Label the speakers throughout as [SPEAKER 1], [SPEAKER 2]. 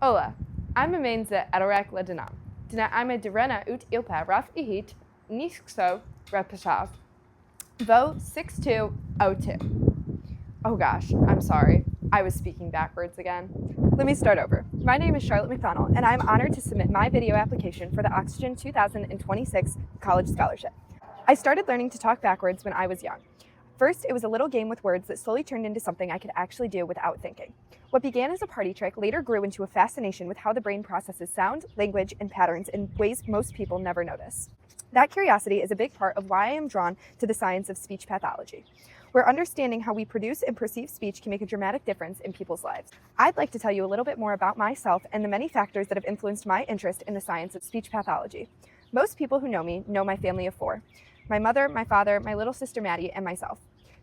[SPEAKER 1] Hola, I'm Amenza Adorak Ledanam. Dina I'm a Direna ut ilpa raf ihit nixo repashav. Vo 6202. Oh gosh, I'm sorry. I was speaking backwards again. Let me start over. My name is Charlotte McDonnell, and I'm honored to submit my video application for the Oxygen 2026 College Scholarship. I started learning to talk backwards when I was young. First, it was a little game with words that slowly turned into something I could actually do without thinking. What began as a party trick later grew into a fascination with how the brain processes sound, language, and patterns in ways most people never notice. That curiosity is a big part of why I am drawn to the science of speech pathology, where understanding how we produce and perceive speech can make a dramatic difference in people's lives. I'd like to tell you a little bit more about myself and the many factors that have influenced my interest in the science of speech pathology. Most people who know me know my family of four: my mother, my father, my little sister Maddie, and myself.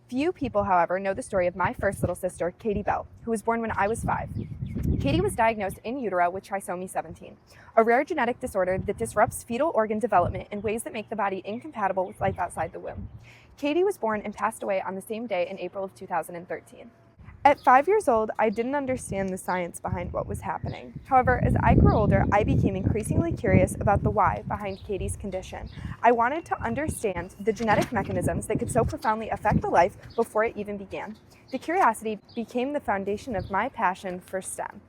[SPEAKER 1] Few people, however, know the story of my first little sister, Katie Bell, who was born when I was 5. Katie was diagnosed in utero with trisomy 17, a rare genetic disorder that disrupts fetal organ development in ways that make the body incompatible with life outside the womb. Katie was born and passed away on the same day in April of 2013. At 5 years old, I didn't understand the science behind what was happening. However, as I grew older, I became increasingly curious about the why behind Katie's condition. I wanted to understand the genetic mechanisms that could so profoundly affect the life before it even began. The curiosity became the foundation of my passion for STEM.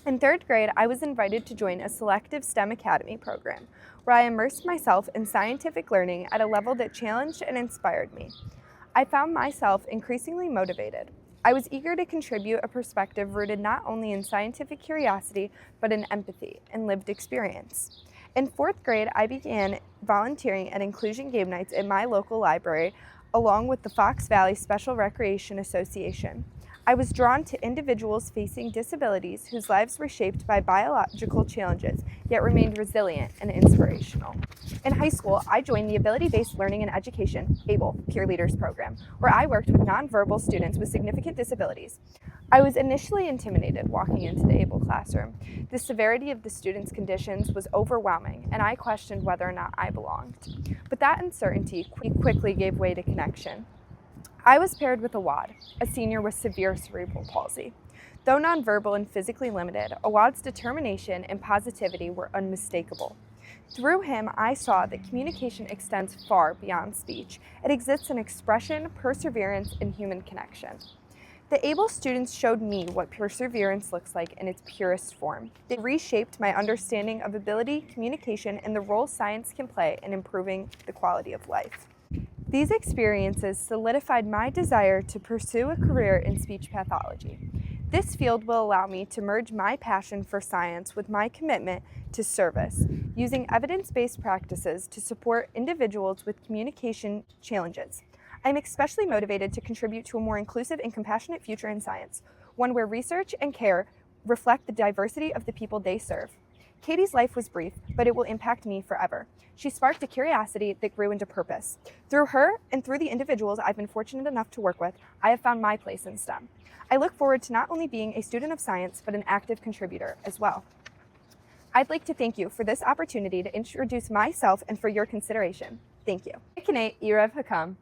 [SPEAKER 1] In 3rd grade, I was invited to join a selective STEM Academy program, where I immersed myself in scientific learning at a level that challenged and inspired me. I found myself increasingly motivated. I was eager to contribute a perspective rooted not only in scientific curiosity, but in empathy and lived experience. In 4th grade, I began volunteering at inclusion game nights at my local library, along with the Fox Valley Special Recreation Association. I was drawn to individuals facing disabilities whose lives were shaped by biological challenges, yet remained resilient and inspirational. In high school, I joined the Ability-Based Learning and Education, ABLE, Peer Leaders Program, where I worked with nonverbal students with significant disabilities. I was initially intimidated walking into the ABLE classroom. The severity of the students' conditions was overwhelming, and I questioned whether or not I belonged. But that uncertainty quickly gave way to connection. I was paired with Awad, a senior with severe cerebral palsy. Though nonverbal and physically limited, Awad's determination and positivity were unmistakable. Through him, I saw that communication extends far beyond speech. It exists in expression, perseverance, and human connection. The ABLE students showed me what perseverance looks like in its purest form. They reshaped my understanding of ability, communication, and the role science can play in improving the quality of life. These experiences solidified my desire to pursue a career in speech pathology. This field will allow me to merge my passion for science with my commitment to service, using evidence-based practices to support individuals with communication challenges. I'm especially motivated to contribute to a more inclusive and compassionate future in science, one where research and care reflect the diversity of the people they serve. Katie's life was brief, but it will impact me forever. She sparked a curiosity that grew into purpose. Through her and through the individuals I've been fortunate enough to work with, I have found my place in STEM. I look forward to not only being a student of science, but an active contributor as well. I'd like to thank you for this opportunity to introduce myself and for your consideration. Thank you. Ikanei Irav Hakam.